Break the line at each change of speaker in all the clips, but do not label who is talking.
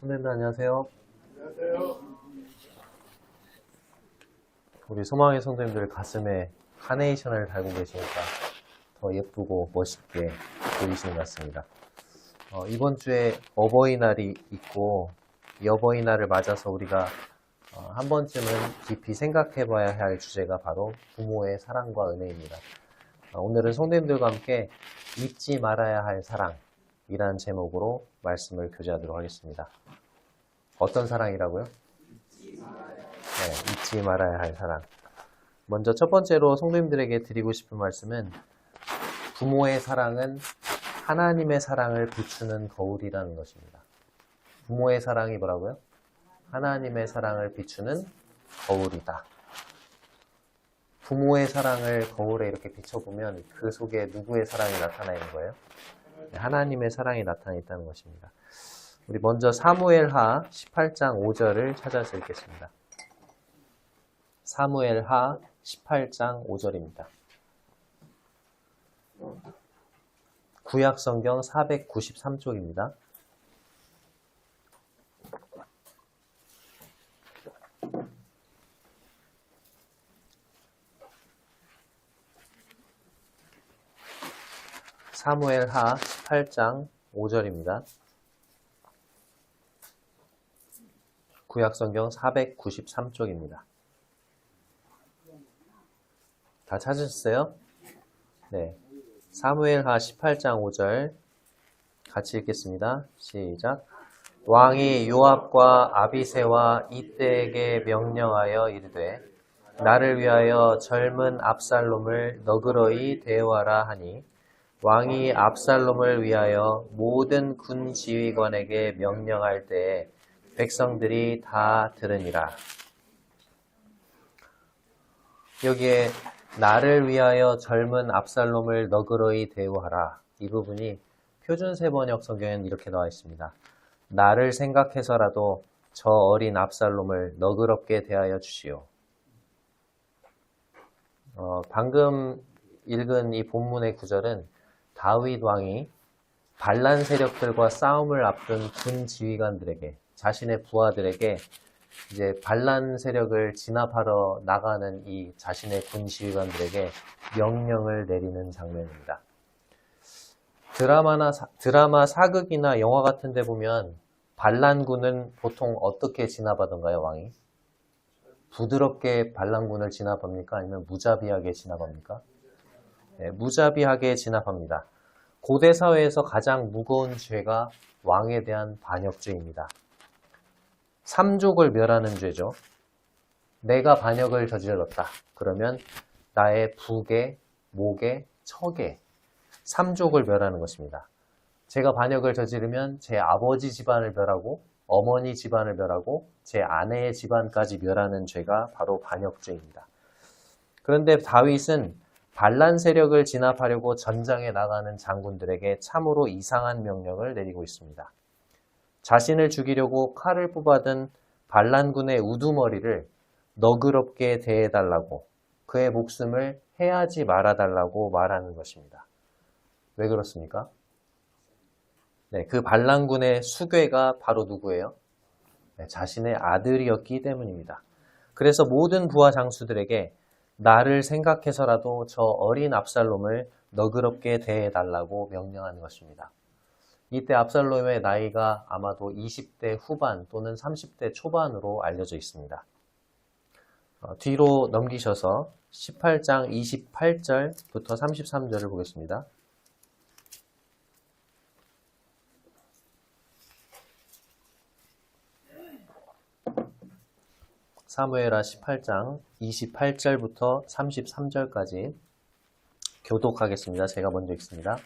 선생님들 안녕하세요.
안녕하세요.
우리 소망의 성도님들 가슴에 카네이션을 달고 계시니까 더 예쁘고 멋있게 보이시는 것 같습니다. 이번 주에 어버이날이 있고 이 어버이날을 맞아서 우리가 한 번쯤은 깊이 생각해 봐야 할 주제가 바로 부모의 사랑과 은혜입니다. 오늘은 성도님들과 함께 잊지 말아야 할 사랑이라는 제목으로 말씀을 교제하도록 하겠습니다. 어떤 사랑이라고요? 네, 잊지 말아야 할 사랑. 먼저 첫 번째로 성도님들에게 드리고 싶은 말씀은 부모의 사랑은 하나님의 사랑을 비추는 거울이라는 것입니다. 부모의 사랑이 뭐라고요? 하나님의 사랑을 비추는 거울이다. 부모의 사랑을 거울에 이렇게 비춰보면 그 속에 누구의 사랑이 나타나 있는 거예요? 하나님의 사랑이 나타나 있다는 것입니다. 우리 먼저 사무엘하 18장 5절을 찾아서 읽겠습니다. 사무엘하 18장 5절입니다. 구약성경 493쪽입니다. 사무엘하 18장 5절입니다. 구약성경 493쪽입니다. 다 찾으셨어요? 네. 사무엘하 18장 5절 같이 읽겠습니다. 시작. 왕이 요압과 아비새와 이때에게 명령하여 이르되 나를 위하여 젊은 압살롬을 너그러이 대우하라 하니 왕이 압살롬을 위하여 모든 군 지휘관에게 명령할 때에 백성들이 다 들으니라. 여기에 나를 위하여 젊은 압살롬을 너그러이 대우하라. 이 부분이 표준세번역 성경에는 이렇게 나와 있습니다. 나를 생각해서라도 저 어린 압살롬을 너그럽게 대하여 주시오. 방금 읽은 이 본문의 구절은 다윗 왕이 반란 세력들과 싸움을 앞둔 군 지휘관들에게, 자신의 부하들에게 이제 반란 세력을 진압하러 나가는 이 자신의 군 지휘관들에게 명령을 내리는 장면입니다. 드라마 사극이나 영화 같은 데 보면 반란군은 보통 어떻게 진압하던가요, 왕이? 부드럽게 반란군을 진압합니까? 아니면 무자비하게 진압합니까? 네, 무자비하게 진압합니다. 고대 사회에서 가장 무거운 죄가 왕에 대한 반역죄입니다. 삼족을 멸하는 죄죠. 내가 반역을 저질렀다. 그러면 나의 부계, 모계, 처계, 삼족을 멸하는 것입니다. 제가 반역을 저지르면 제 아버지 집안을 멸하고 어머니 집안을 멸하고 제 아내의 집안까지 멸하는 죄가 바로 반역죄입니다. 그런데 다윗은 반란 세력을 진압하려고 전장에 나가는 장군들에게 참으로 이상한 명령을 내리고 있습니다. 자신을 죽이려고 칼을 뽑아든 반란군의 우두머리를 너그럽게 대해달라고, 그의 목숨을 해하지 말아달라고 말하는 것입니다. 왜 그렇습니까? 네, 그 반란군의 수괴가 바로 누구예요? 네, 자신의 아들이었기 때문입니다. 그래서 모든 부하 장수들에게 나를 생각해서라도 저 어린 압살롬을 너그럽게 대해달라고 명령하는 것입니다. 이때 압살롬의 나이가 아마도 20대 후반 또는 30대 초반으로 알려져 있습니다. 뒤로 넘기셔서 18장 28절부터 33절을 보겠습니다. 사무엘하 18장 28절부터 33절까지 교독하겠습니다. 제가 먼저 읽습니다.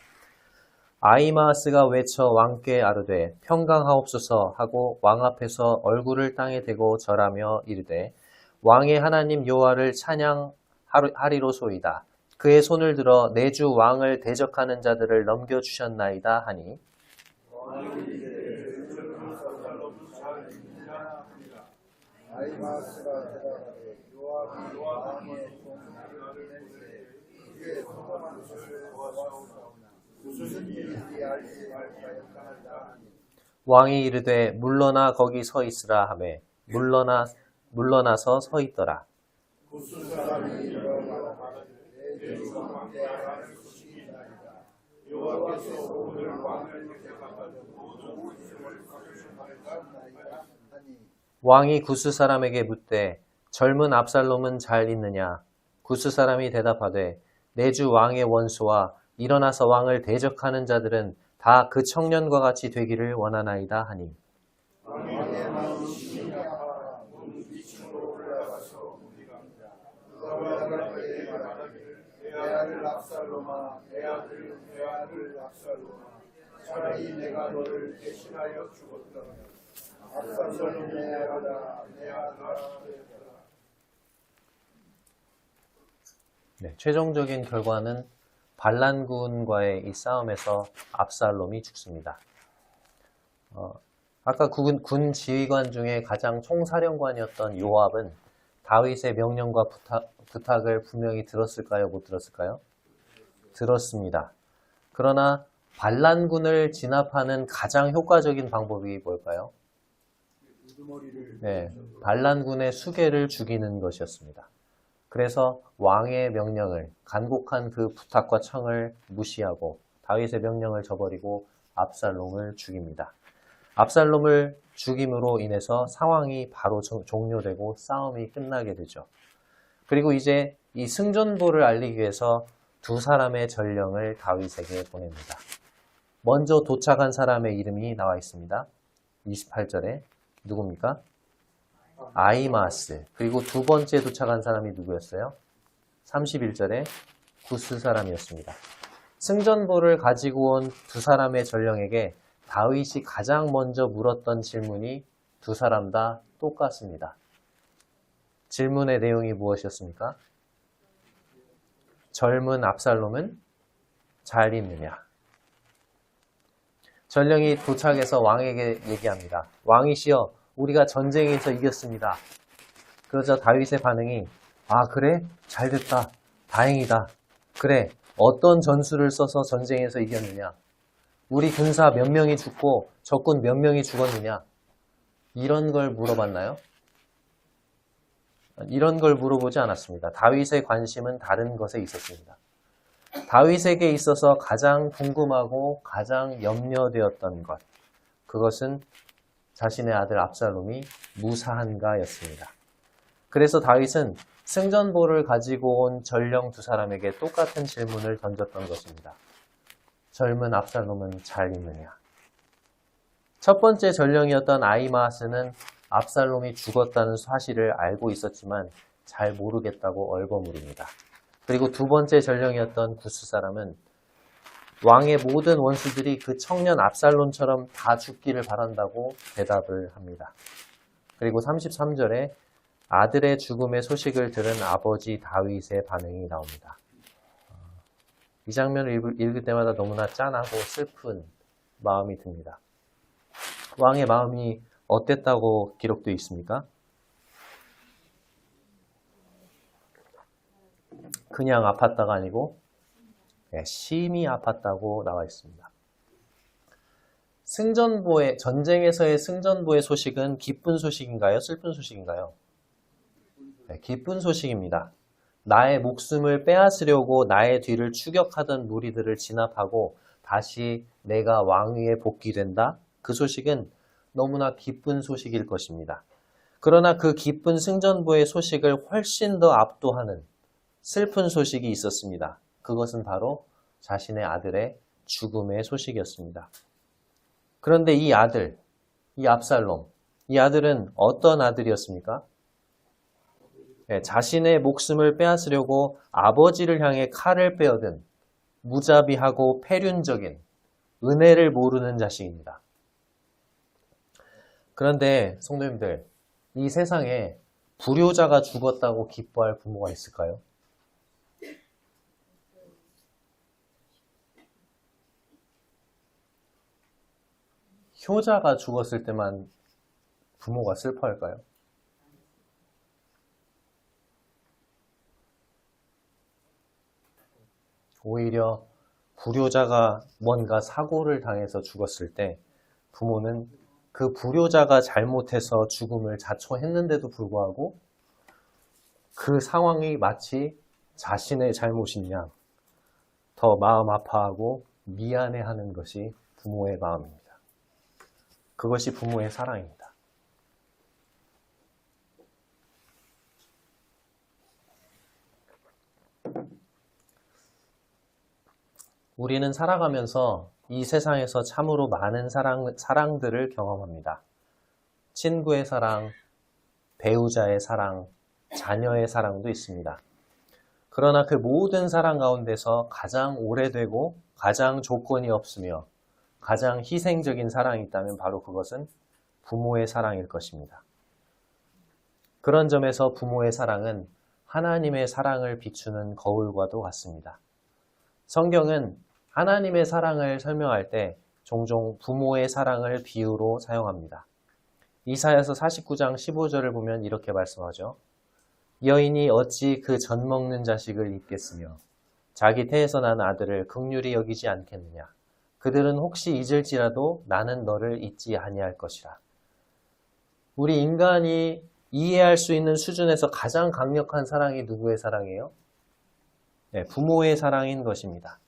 아히마아스가 외쳐 왕께 아르되 평강하옵소서 하고 왕 앞에서 얼굴을 땅에 대고 절하며 이르되 왕의 하나님 여호와를 찬양하리로소이다. 그의 손을 들어 내 주 왕을 대적하는 자들을 넘겨주셨나이다 하니
아히마아스가 대답하되 요압이 왕의 공중을 내리되 그의 소망한 것을 보았사오나 무슨 일인지 알지 말까 하니
왕이 이르되 물러나 거기 서 있으라 하매 물러나서 서 있더라.
구스 사람이 일어나 내 주 왕께하는 소식이 있나이다. 여호와께서 오늘 왕을 내게 갖다 모든 있음을 가르쳐나이다 하니
왕이 구스 사람에게 묻되 젊은 압살롬은 잘 있느냐? 구스 사람이 대답하되 내 주 왕의 원수와 일어나서 왕을 대적하는 자들은 다 그 청년과 같이 되기를 원하나이다 하니
왕의 마음이 심히 아파 문 위층으로 올라가서 우리갑니다. 그가 말하기를 내 아들 압살롬아 내 아들 압살롬아 차라리 내가 너를 대신하여 죽었더니 압살롬이 내 아들아 내 아들아 되었더라.
네, 최종적인 결과는 반란군과의 이 싸움에서 압살롬이 죽습니다. 아까 군 지휘관 중에 가장 총사령관이었던 요압은 다윗의 명령과 부탁을 분명히 들었을까요? 못 들었을까요? 들었습니다. 그러나 반란군을 진압하는 가장 효과적인 방법이 뭘까요? 네, 반란군의 수계를 죽이는 것이었습니다. 그래서 왕의 명령을, 간곡한 그 부탁과 청을 무시하고 다윗의 명령을 저버리고 압살롬을 죽입니다. 압살롬을 죽임으로 인해서 상황이 바로 종료되고 싸움이 끝나게 되죠. 그리고 이제 이 승전보를 알리기 위해서 두 사람의 전령을 다윗에게 보냅니다. 먼저 도착한 사람의 이름이 나와 있습니다. 28절에 누굽니까? 아히마스. 그리고 두 번째 도착한 사람이 누구였어요? 31절에 구스 사람이었습니다. 승전보를 가지고 온 두 사람의 전령에게 다윗이 가장 먼저 물었던 질문이 두 사람 다 똑같습니다. 질문의 내용이 무엇이었습니까? 젊은 압살롬은 잘 있느냐? 전령이 도착해서 왕에게 얘기합니다. 왕이시여, 우리가 전쟁에서 이겼습니다. 그러자 다윗의 반응이 그래? 잘됐다. 다행이다. 그래, 어떤 전술을 써서 전쟁에서 이겼느냐? 우리 군사 몇 명이 죽고 적군 몇 명이 죽었느냐? 이런 걸 물어봤나요? 이런 걸 물어보지 않았습니다. 다윗의 관심은 다른 것에 있었습니다. 다윗에게 있어서 가장 궁금하고 가장 염려되었던 것, 그것은 자신의 아들 압살롬이 무사한가였습니다. 그래서 다윗은 승전보를 가지고 온 전령 두 사람에게 똑같은 질문을 던졌던 것입니다. 젊은 압살롬은 잘 있느냐? 첫 번째 전령이었던 아히마스는 압살롬이 죽었다는 사실을 알고 있었지만 잘 모르겠다고 얼버무립니다. 그리고 두 번째 전령이었던 구스 사람은 왕의 모든 원수들이 그 청년 압살롬처럼 다 죽기를 바란다고 대답을 합니다. 그리고 33절에 아들의 죽음의 소식을 들은 아버지 다윗의 반응이 나옵니다. 이 장면을 읽을 때마다 너무나 짠하고 슬픈 마음이 듭니다. 왕의 마음이 어땠다고 기록되어 있습니까? 그냥 아팠다가 아니고 심히 아팠다고 나와 있습니다. 전쟁에서의 승전보의 소식은 기쁜 소식인가요? 슬픈 소식인가요? 기쁜 소식입니다. 나의 목숨을 빼앗으려고 나의 뒤를 추격하던 무리들을 진압하고 다시 내가 왕위에 복귀된다? 그 소식은 너무나 기쁜 소식일 것입니다. 그러나 그 기쁜 승전보의 소식을 훨씬 더 압도하는 슬픈 소식이 있었습니다. 그것은 바로 자신의 아들의 죽음의 소식이었습니다. 그런데 이 아들, 이 압살롬, 이 아들은 어떤 아들이었습니까? 자신의 목숨을 빼앗으려고 아버지를 향해 칼을 빼어든 무자비하고 패륜적인 은혜를 모르는 자식입니다. 그런데 성도님들, 이 세상에 불효자가 죽었다고 기뻐할 부모가 있을까요? 효자가 죽었을 때만 부모가 슬퍼할까요? 오히려 불효자가 뭔가 사고를 당해서 죽었을 때 부모는 그 불효자가 잘못해서 죽음을 자초했는데도 불구하고 그 상황이 마치 자신의 잘못인 양 더 마음 아파하고 미안해하는 것이 부모의 마음입니다. 그것이 부모의 사랑입니다. 우리는 살아가면서 이 세상에서 참으로 많은 사랑들을 경험합니다. 친구의 사랑, 배우자의 사랑, 자녀의 사랑도 있습니다. 그러나 그 모든 사랑 가운데서 가장 오래되고 가장 조건이 없으며 가장 희생적인 사랑이 있다면 바로 그것은 부모의 사랑일 것입니다. 그런 점에서 부모의 사랑은 하나님의 사랑을 비추는 거울과도 같습니다. 성경은 하나님의 사랑을 설명할 때 종종 부모의 사랑을 비유로 사용합니다. 이사야서 49장 15절을 보면 이렇게 말씀하죠. 여인이 어찌 그 젖 먹는 자식을 잊겠으며 자기 태에서 난 아들을 긍휼히 여기지 않겠느냐. 그들은 혹시 잊을지라도 나는 너를 잊지 아니할 것이라. 우리 인간이 이해할 수 있는 수준에서 가장 강력한 사랑이 누구의 사랑이에요? 네, 부모의 사랑인 것입니다.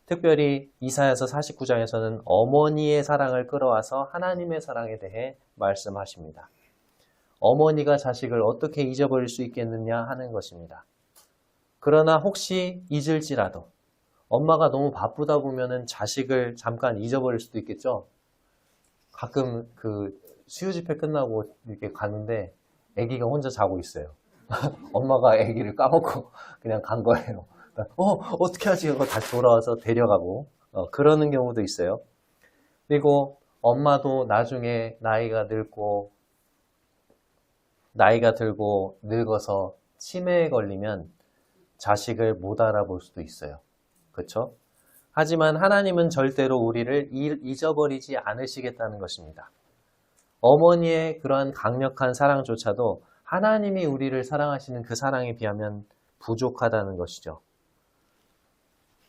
특별히 이사야서 49장에서는 어머니의 사랑을 끌어와서 하나님의 사랑에 대해 말씀하십니다. 어머니가 자식을 어떻게 잊어버릴 수 있겠느냐 하는 것입니다. 그러나 혹시 잊을지라도 엄마가 너무 바쁘다 보면은 자식을 잠깐 잊어버릴 수도 있겠죠. 가끔 그 수요 집회 끝나고 이렇게 가는데 아기가 혼자 자고 있어요. 엄마가 아기를 까먹고 그냥 간 거예요. 어떻게 하지? 하고 다시 돌아와서 데려가고 그러는 경우도 있어요. 그리고 엄마도 나중에 나이가 들고 늙어서 치매에 걸리면 자식을 못 알아볼 수도 있어요. 그렇죠? 하지만 하나님은 절대로 우리를 잊어버리지 않으시겠다는 것입니다. 어머니의 그러한 강력한 사랑조차도 하나님이 우리를 사랑하시는 그 사랑에 비하면 부족하다는 것이죠.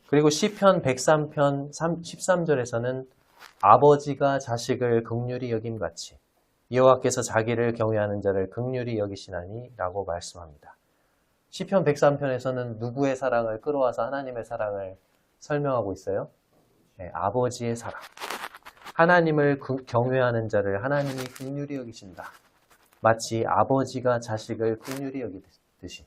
그리고 시편 103편 13절에서는 아버지가 자식을 긍휼히 여김같이 여호와께서 자기를 경외하는 자를 긍휼히 여기시나니 라고 말씀합니다. 시편 103편에서는 누구의 사랑을 끌어와서 하나님의 사랑을 설명하고 있어요? 네, 아버지의 사랑. 하나님을 경외하는 자를 하나님이 긍휼히 여기신다. 마치 아버지가 자식을 긍휼히 여기듯이.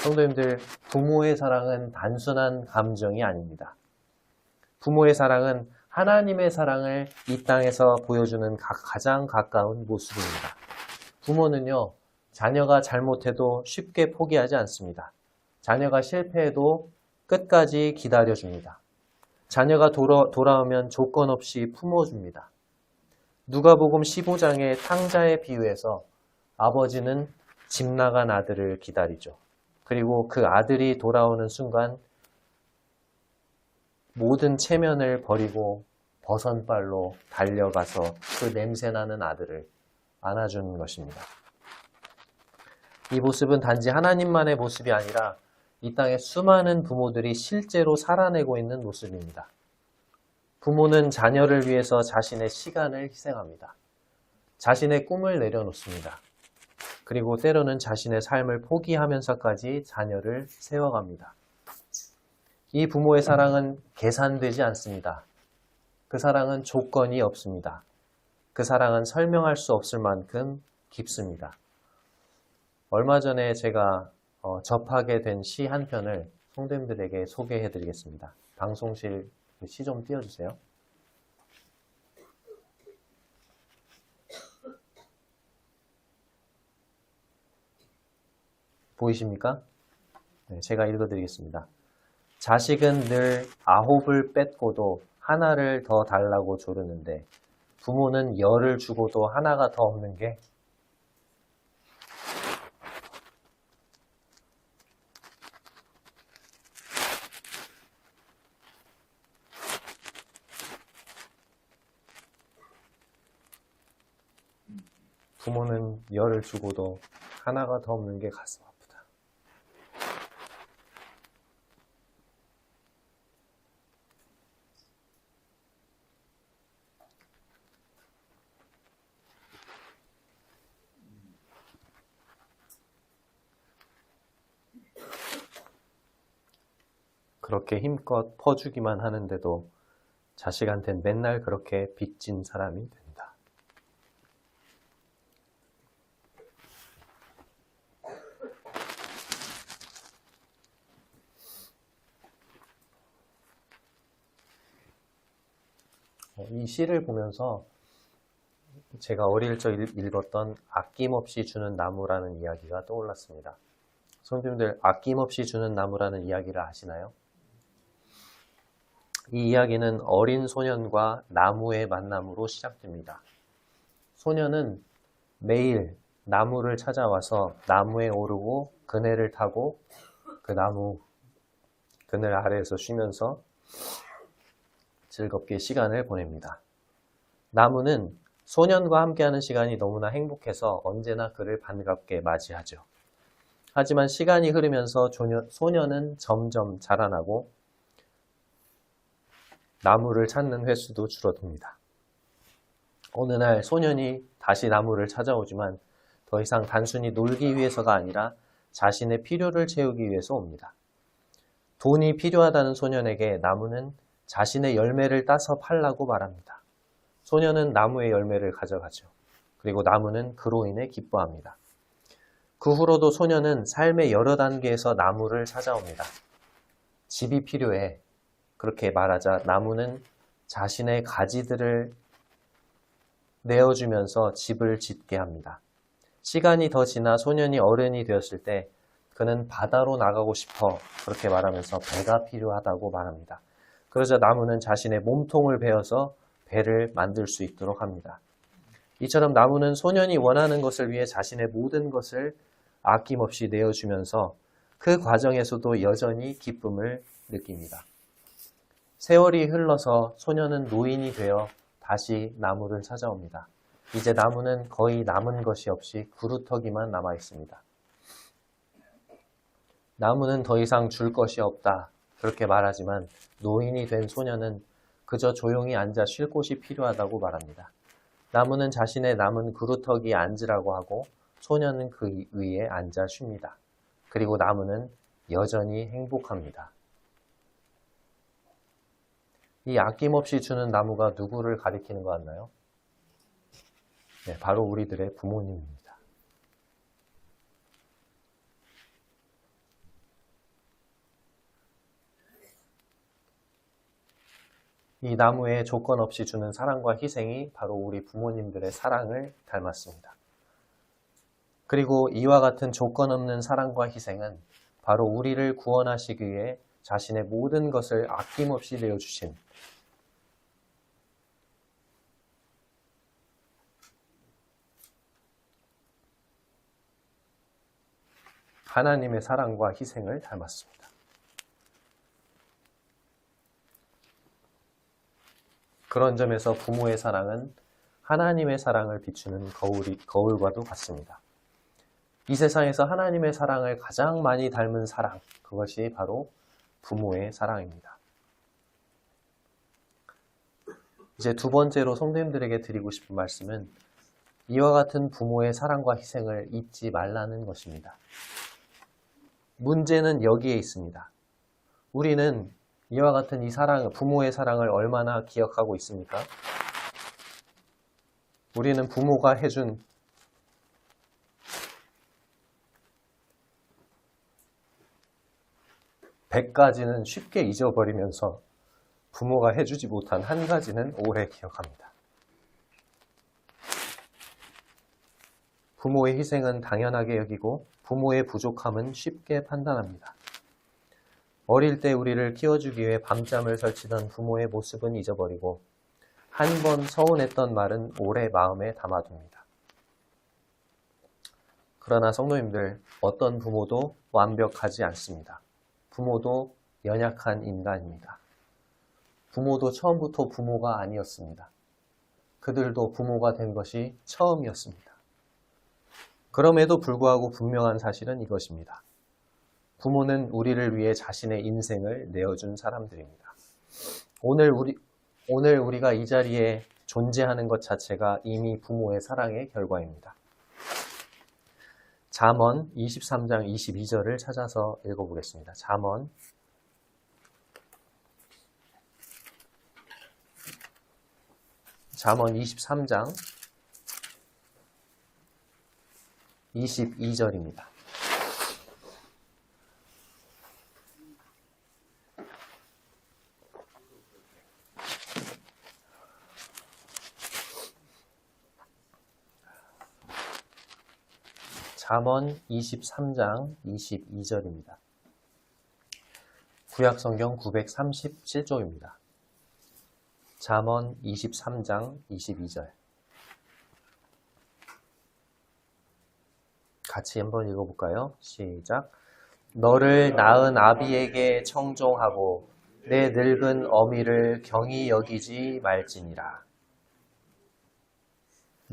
성도님들, 부모의 사랑은 단순한 감정이 아닙니다. 부모의 사랑은 하나님의 사랑을 이 땅에서 보여주는 가장 가까운 모습입니다. 부모는요, 자녀가 잘못해도 쉽게 포기하지 않습니다. 자녀가 실패해도 끝까지 기다려줍니다. 자녀가 돌아오면 조건 없이 품어줍니다. 누가복음 15장의 탕자의 비유에서 아버지는 집 나간 아들을 기다리죠. 그리고 그 아들이 돌아오는 순간 모든 체면을 버리고 버선발로 달려가서 그 냄새나는 아들을 안아주는 것입니다. 이 모습은 단지 하나님만의 모습이 아니라 이 땅의 수많은 부모들이 실제로 살아내고 있는 모습입니다. 부모는 자녀를 위해서 자신의 시간을 희생합니다. 자신의 꿈을 내려놓습니다. 그리고 때로는 자신의 삶을 포기하면서까지 자녀를 세워갑니다. 이 부모의 사랑은 계산되지 않습니다. 그 사랑은 조건이 없습니다. 그 사랑은 설명할 수 없을 만큼 깊습니다. 얼마 전에 제가 접하게 된 시 한 편을 성도님들에게 소개해 드리겠습니다. 방송실 시 좀 띄워주세요. 보이십니까? 네, 제가 읽어드리겠습니다. 자식은 늘 9을 뺏고도 하나를 더 달라고 조르는데 부모는 10을 주고도 하나가 더 없는 게 부모는 10을 주고도 하나가 더 없는 게 가슴 아프다. 그렇게 힘껏 퍼주기만 하는데도 자식한텐 맨날 그렇게 빚진 사람이 된다. 이 시를 보면서 제가 어릴 적 읽었던 아낌없이 주는 나무라는 이야기가 떠올랐습니다. 성도님들, 아낌없이 주는 나무라는 이야기를 아시나요? 이 이야기는 어린 소년과 나무의 만남으로 시작됩니다. 소년은 매일 나무를 찾아와서 나무에 오르고 그네를 타고 그 나무 그늘 아래에서 쉬면서 즐겁게 시간을 보냅니다. 나무는 소년과 함께하는 시간이 너무나 행복해서 언제나 그를 반갑게 맞이하죠. 하지만 시간이 흐르면서 소년은 점점 자라나고 나무를 찾는 횟수도 줄어듭니다. 어느 날 소년이 다시 나무를 찾아오지만 더 이상 단순히 놀기 위해서가 아니라 자신의 필요를 채우기 위해서 옵니다. 돈이 필요하다는 소년에게 나무는 자신의 열매를 따서 팔라고 말합니다. 소년은 나무의 열매를 가져가죠. 그리고 나무는 그로 인해 기뻐합니다. 그 후로도 소년은 삶의 여러 단계에서 나무를 찾아옵니다. 집이 필요해. 그렇게 말하자 나무는 자신의 가지들을 내어주면서 집을 짓게 합니다. 시간이 더 지나 소년이 어른이 되었을 때 그는 바다로 나가고 싶어 그렇게 말하면서 배가 필요하다고 말합니다. 그러자 나무는 자신의 몸통을 베어서 배를 만들 수 있도록 합니다. 이처럼 나무는 소년이 원하는 것을 위해 자신의 모든 것을 아낌없이 내어주면서 그 과정에서도 여전히 기쁨을 느낍니다. 세월이 흘러서 소년은 노인이 되어 다시 나무를 찾아옵니다. 이제 나무는 거의 남은 것이 없이 구루터기만 남아 있습니다. 나무는 더 이상 줄 것이 없다. 그렇게 말하지만 노인이 된 소년은 그저 조용히 앉아 쉴 곳이 필요하다고 말합니다. 나무는 자신의 남은 구루터기에 앉으라고 하고 소년은 그 위에 앉아 쉽니다. 그리고 나무는 여전히 행복합니다. 이 아낌없이 주는 나무가 누구를 가리키는 것 같나요? 네, 바로 우리들의 부모님입니다. 이 나무에 조건 없이 주는 사랑과 희생이 바로 우리 부모님들의 사랑을 닮았습니다. 그리고 이와 같은 조건 없는 사랑과 희생은 바로 우리를 구원하시기 위해 자신의 모든 것을 아낌없이 내어주신 하나님의 사랑과 희생을 닮았습니다. 그런 점에서 부모의 사랑은 하나님의 사랑을 비추는 거울과도 같습니다. 이 세상에서 하나님의 사랑을 가장 많이 닮은 사랑, 그것이 바로 부모의 사랑입니다. 이제 두 번째로 성도님들에게 드리고 싶은 말씀은 이와 같은 부모의 사랑과 희생을 잊지 말라는 것입니다. 문제는 여기에 있습니다. 우리는 이와 같은 이 사랑, 부모의 사랑을 얼마나 기억하고 있습니까? 우리는 부모가 해준 100가지는 쉽게 잊어버리면서 부모가 해주지 못한 한 가지는 오래 기억합니다. 부모의 희생은 당연하게 여기고 부모의 부족함은 쉽게 판단합니다. 어릴 때 우리를 키워주기 위해 밤잠을 설치던 부모의 모습은 잊어버리고 한 번 서운했던 말은 오래 마음에 담아둡니다. 그러나 성도님들, 어떤 부모도 완벽하지 않습니다. 부모도 연약한 인간입니다. 부모도 처음부터 부모가 아니었습니다. 그들도 부모가 된 것이 처음이었습니다. 그럼에도 불구하고 분명한 사실은 이것입니다. 부모는 우리를 위해 자신의 인생을 내어준 사람들입니다. 오늘 우리가 이 자리에 존재하는 것 자체가 이미 부모의 사랑의 결과입니다. 잠언 23장 22절을 찾아서 읽어보겠습니다. 잠언 잠언 23장 22절입니다. 잠언 23장 22절입니다. 구약성경 937쪽입니다. 잠언 23장 22절. 같이 한번 읽어볼까요? 시작. 너를 낳은 아비에게 청종하고 내 늙은 어미를 경히 여기지 말지니라.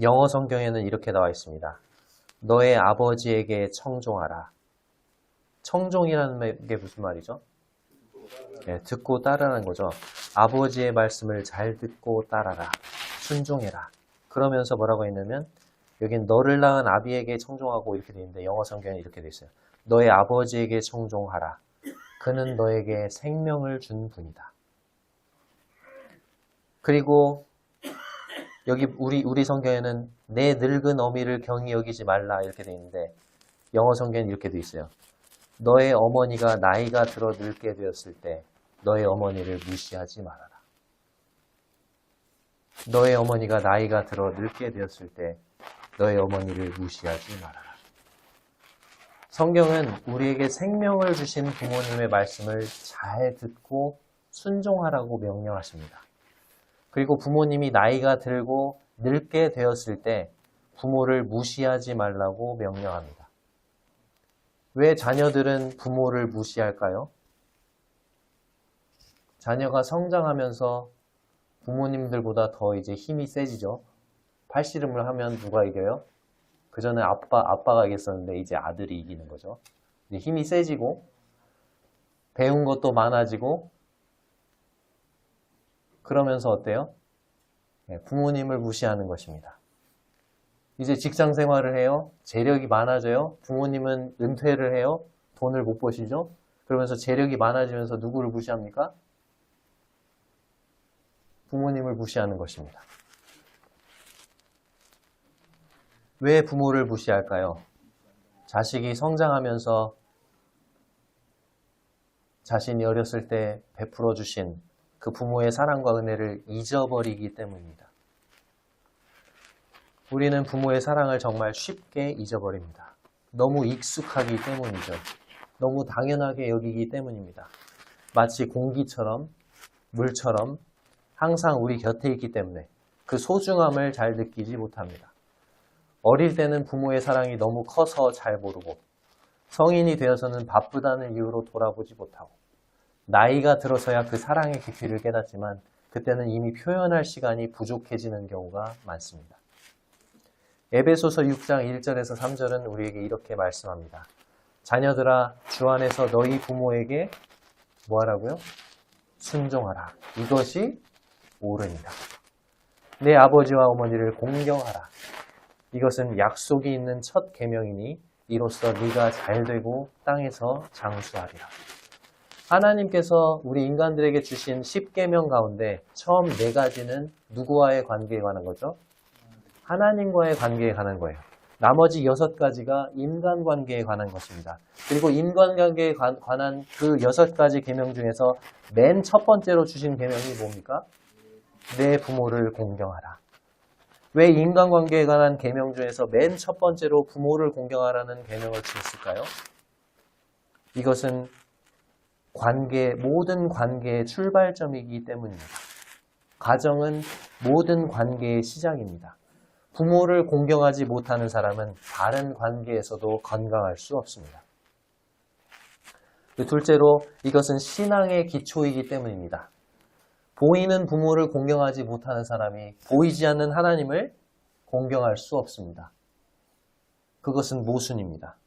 영어 성경에는 이렇게 나와 있습니다. 너의 아버지에게 청종하라. 청종이라는 게 무슨 말이죠? 네, 듣고 따르라는 거죠. 아버지의 말씀을 잘 듣고 따라라. 순종해라. 그러면서 뭐라고 했냐면 여긴 너를 낳은 아비에게 청종하고 이렇게 되어 있는데 영어 성경에 이렇게 되어 있어요. 너의 아버지에게 청종하라. 그는 너에게 생명을 준 분이다. 그리고 여기 우리 성경에는 내 늙은 어미를 경히 여기지 말라 이렇게 되어 있는데 영어 성경에는 이렇게 되어 있어요. 너의 어머니가 나이가 들어 늙게 되었을 때 너의 어머니를 무시하지 말아라. 너의 어머니가 나이가 들어 늙게 되었을 때 너의 어머니를 무시하지 말아라. 성경은 우리에게 생명을 주신 부모님의 말씀을 잘 듣고 순종하라고 명령하십니다. 그리고 부모님이 나이가 들고 늙게 되었을 때 부모를 무시하지 말라고 명령합니다. 왜 자녀들은 부모를 무시할까요? 자녀가 성장하면서 부모님들보다 더 이제 힘이 세지죠. 팔씨름을 하면 누가 이겨요? 그 전에 아빠가 이겼었는데 이제 아들이 이기는 거죠. 이제 힘이 세지고 배운 것도 많아지고 그러면서 어때요? 부모님을 무시하는 것입니다. 이제 직장 생활을 해요. 재력이 많아져요. 부모님은 은퇴를 해요. 돈을 못 버시죠. 그러면서 재력이 많아지면서 누구를 무시합니까? 부모님을 무시하는 것입니다. 왜 부모를 무시할까요? 자식이 성장하면서 자신이 어렸을 때 베풀어 주신 그 부모의 사랑과 은혜를 잊어버리기 때문입니다. 우리는 부모의 사랑을 정말 쉽게 잊어버립니다. 너무 익숙하기 때문이죠. 너무 당연하게 여기기 때문입니다. 마치 공기처럼 물처럼 항상 우리 곁에 있기 때문에 그 소중함을 잘 느끼지 못합니다. 어릴 때는 부모의 사랑이 너무 커서 잘 모르고 성인이 되어서는 바쁘다는 이유로 돌아보지 못하고 나이가 들어서야 그 사랑의 깊이를 깨닫지만 그때는 이미 표현할 시간이 부족해지는 경우가 많습니다. 에베소서 6장 1절에서 3절은 우리에게 이렇게 말씀합니다. 자녀들아 주 안에서 너희 부모에게 뭐하라고요? 순종하라. 이것이 옳으니라. 내 아버지와 어머니를 공경하라. 이것은 약속이 있는 첫 계명이니 이로써 네가 잘되고 땅에서 장수하리라. 하나님께서 우리 인간들에게 주신 10계명 가운데 처음 4가지는 누구와의 관계에 관한 거죠? 하나님과의 관계에 관한 거예요. 나머지 6가지가 인간관계에 관한 것입니다. 그리고 인간관계에 관한 그 6가지 계명 중에서 맨 첫 번째로 주신 계명이 뭡니까? 내 부모를 공경하라. 왜 인간관계에 관한 계명 중에서 맨 첫 번째로 부모를 공경하라는 계명을 주셨을까요? 이것은 모든 관계의 출발점이기 때문입니다. 가정은 모든 관계의 시작입니다. 부모를 공경하지 못하는 사람은 다른 관계에서도 건강할 수 없습니다. 둘째로 이것은 신앙의 기초이기 때문입니다. 보이는 부모를 공경하지 못하는 사람이 보이지 않는 하나님을 공경할 수 없습니다. 그것은 모순입니다.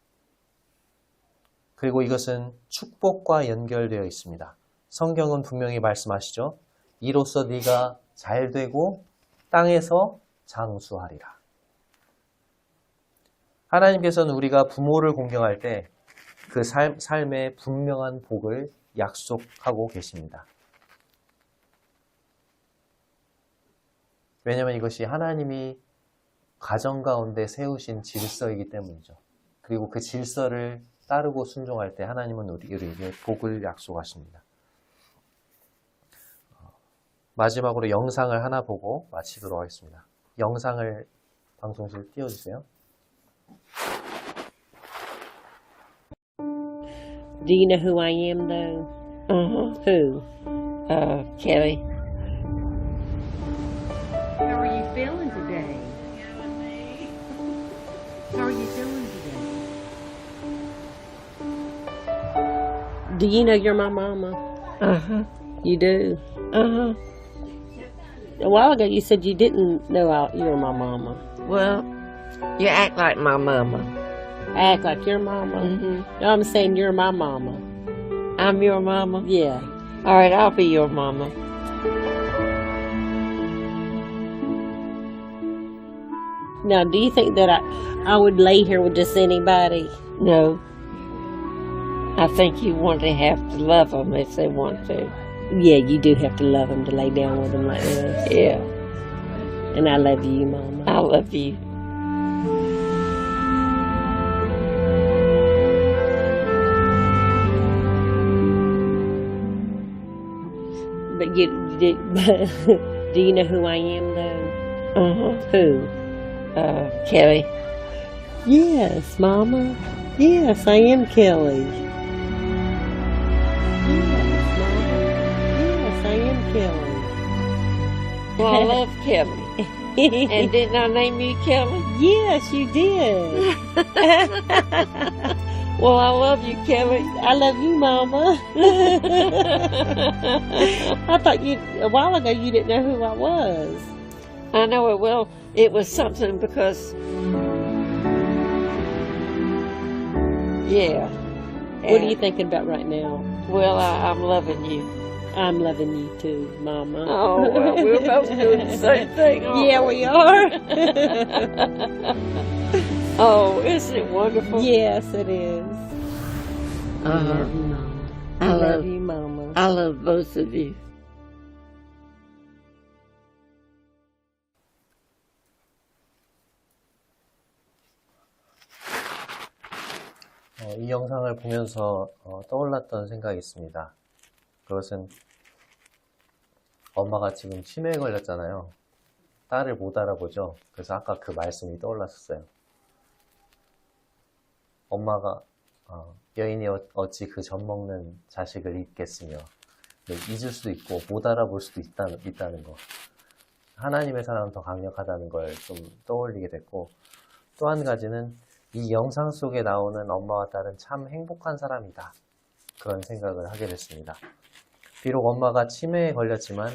그리고 이것은 축복과 연결되어 있습니다. 성경은 분명히 말씀하시죠. 이로써 네가 잘되고 땅에서 장수하리라. 하나님께서는 우리가 부모를 공경할 때 그 삶에 분명한 복을 약속하고 계십니다. 왜냐하면 이것이 하나님이 가정 가운데 세우신 질서이기 때문이죠. 그리고 그 질서를 따르고 순종할 때 하나님은 우리에게 복을 약속하십니다. 마지막으로 영상을 하나 보고 마치도록 하겠습니다. 영상을 방송실 띄워주세요.
Do you know who I am, though? Who?
Kelly.
How are you feeling today? How are you feeling today? Do you know you're my mama? You do? A while ago you said you didn't know you were my mama.
Well, you act like my mama.
I act like your mama? No, I'm saying you're my mama.
I'm your mama?
Yeah.
All right, I'll be your mama.
Now, do you think that I would lay here with just anybody?
No. I think you want to have to love them if they want to.
Yeah, you do have to love them to lay down with them like this.
Yeah,
And I love you, Mama.
I love you.
But do you know who I am, though? Who?
Kelly.
Yes, Mama. Yes, I am Kelly. Yes, Mama. Yes, I am Kelly.
Well, I love Kelly. And didn't I name you Kelly?
Yes, you did.
Well, I love you, Kelly.
I love you, Mama. I thought a while ago you didn't know who I was.
I know it well. It was something because, yeah.
What are you thinking about right now?
Well, I'm loving you.
I'm loving you too, Mama.
Oh, well, we're both doing the same thing, aren't
Yeah, we are.
Oh, isn't it wonderful?
Yes, it is. I
Uh-huh.
love you, Mama.
I
I
love-
love you, Mama.
I love both of you.
이 영상을 보면서 떠올랐던 생각이 있습니다. 그것은 엄마가 지금 치매에 걸렸잖아요. 딸을 못 알아보죠. 그래서 아까 그 말씀이 떠올랐었어요. 엄마가 여인이 어찌 그 젖 먹는 자식을 잊겠으며, 잊을 수도 있고 못 알아볼 수도 있다는 거. 하나님의 사랑은 더 강력하다는 걸 좀 떠올리게 됐고, 또 한 가지는 이 영상 속에 나오는 엄마와 딸은 참 행복한 사람이다. 그런 생각을 하게 됐습니다. 비록 엄마가 치매에 걸렸지만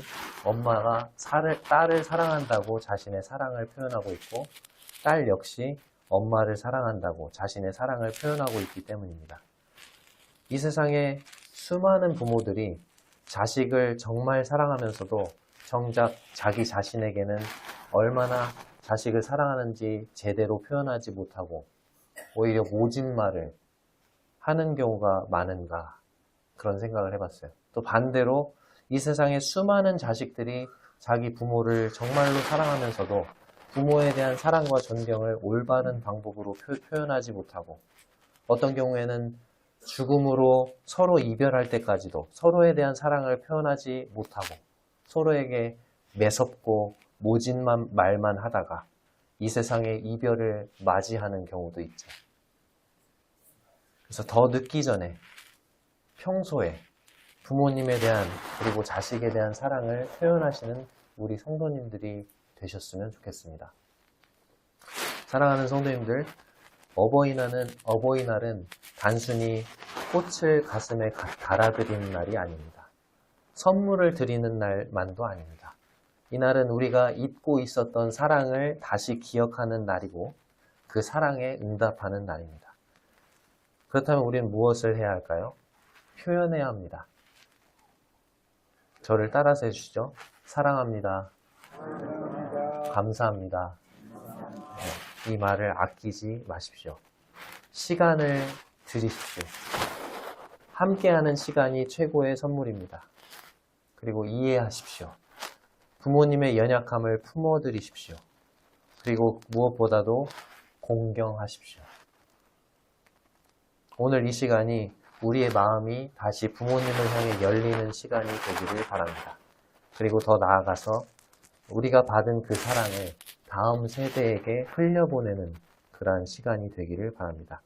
엄마가 딸을 사랑한다고 자신의 사랑을 표현하고 있고, 딸 역시 엄마를 사랑한다고 자신의 사랑을 표현하고 있기 때문입니다. 이 세상에 수많은 부모들이 자식을 정말 사랑하면서도 정작 자기 자신에게는 얼마나 자식을 사랑하는지 제대로 표현하지 못하고 오히려 모진 말을 하는 경우가 많은가, 그런 생각을 해봤어요. 또 반대로 이 세상에 수많은 자식들이 자기 부모를 정말로 사랑하면서도 부모에 대한 사랑과 존경을 올바른 방법으로 표현하지 못하고, 어떤 경우에는 죽음으로 서로 이별할 때까지도 서로에 대한 사랑을 표현하지 못하고 서로에게 매섭고 모진 말만 하다가 이 세상의 이별을 맞이하는 경우도 있죠. 그래서 더 늦기 전에 평소에 부모님에 대한 그리고 자식에 대한 사랑을 표현하시는 우리 성도님들이 되셨으면 좋겠습니다. 사랑하는 성도님들, 어버이날은 단순히 꽃을 가슴에 달아드리는 날이 아닙니다. 선물을 드리는 날만도 아닙니다. 이날은 우리가 잊고 있었던 사랑을 다시 기억하는 날이고 그 사랑에 응답하는 날입니다. 그렇다면 우리는 무엇을 해야 할까요? 표현해야 합니다. 저를 따라서 해주시죠. 사랑합니다. 감사합니다. 이 말을 아끼지 마십시오. 시간을 드리십시오. 함께하는 시간이 최고의 선물입니다. 그리고 이해하십시오. 부모님의 연약함을 품어드리십시오. 그리고 무엇보다도 공경하십시오. 오늘 이 시간이 우리의 마음이 다시 부모님을 향해 열리는 시간이 되기를 바랍니다. 그리고 더 나아가서 우리가 받은 그 사랑을 다음 세대에게 흘려보내는 그러한 시간이 되기를 바랍니다.